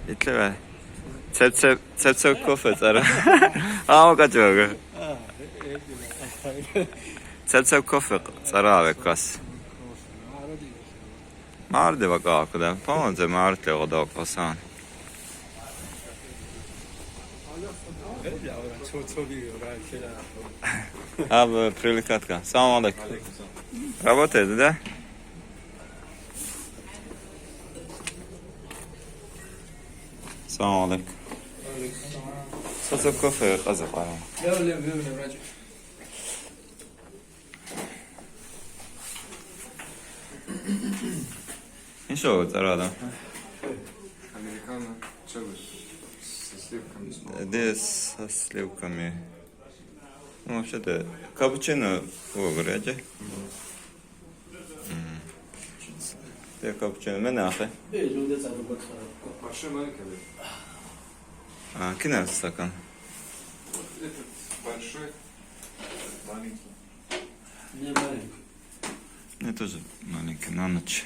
이틀에 첩첩 커피 따라. 아, 가져. 첩첩 커피 따라 vekas. Mardi vakā, kad pamodze Marti jau daudz pasāni. Abi, приликатка. Салам алейкум. Работает, да? Салам алейкум. تصب كوفي قزق على. لا راجع. ايش هو ترى هذا؟ Американо. Челыш. Со сливками. Здесь со сливками. Ну, вообще-то капучино выбрать. Ты капучино менахе. Большой маленький. Кино стакан. Этот большой, маленький. Не маленький. Мне тоже маленький, на ночь.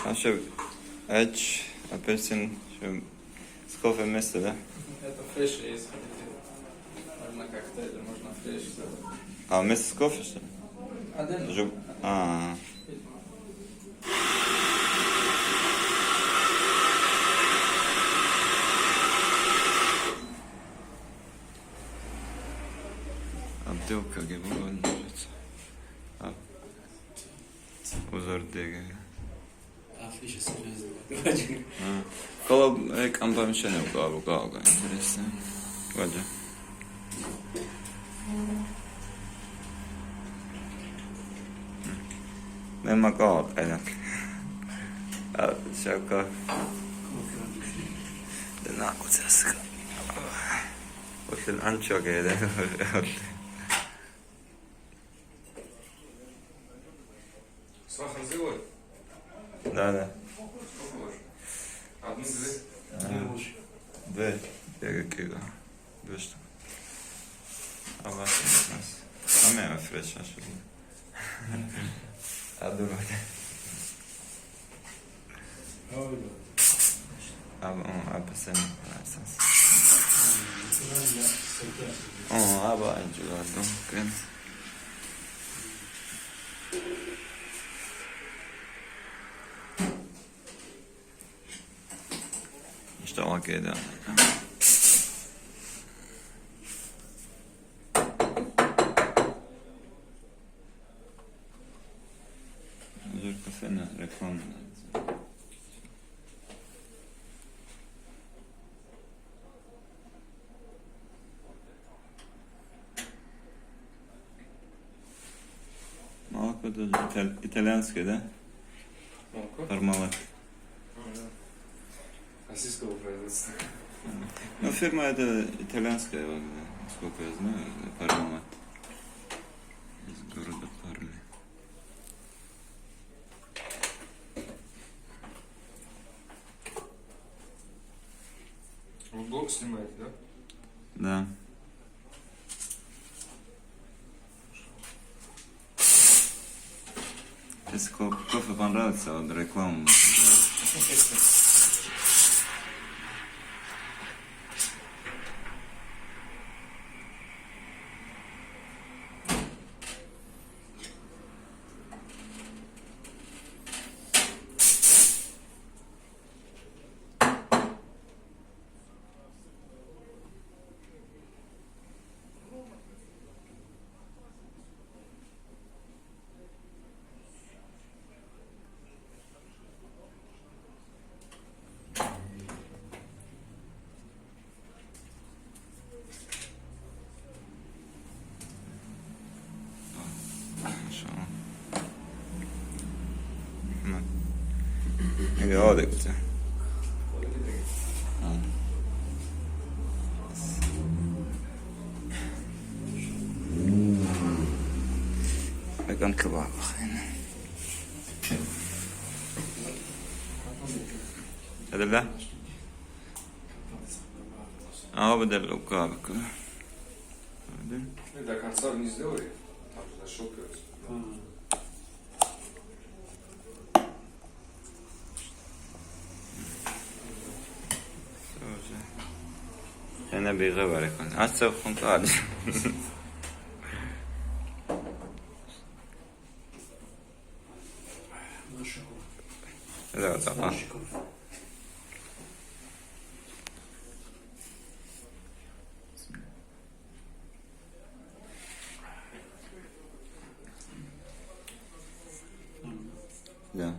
А что, эч, апельсин, что, с кофе вместе, да? Это фреш есть. Можно коктейль, можно фреш. А вместе с кофе, что ли? Отдельно. Обделка gibi olmuş. Uzor diye. Афиша серьезно. Коло там помещение в Гауга, интересно. Вадя. Нема Гауга, aynen. Şaka. Ne yapacağız? Bakın an çok iyi. Сахар зелой? Да. Сколько ложь? Одну, две? Две. Я кига. Две штуки. А вас у нас. А меня фреш аж. А думаете? Апельсин. Aba acılardım. İşte o kedi. Zırka seni reklam. Молоко тоже итальянское, да? Молоко? Пармалат. Российского производства. Ну, фирма это итальянская, насколько я знаю, Пармалат. Из города Пармы. Вы блог снимаете, да? Да. Если кофе понравится, вот рекламу. 이게 어디 있지? Bakın kıvama bakayım. Hadi lan. بدل الأوكابك. До конца не сделай, там же защелкивается. نبي غيرك هسه خنقال ما شاء الله. لا طبعا شكرا. لا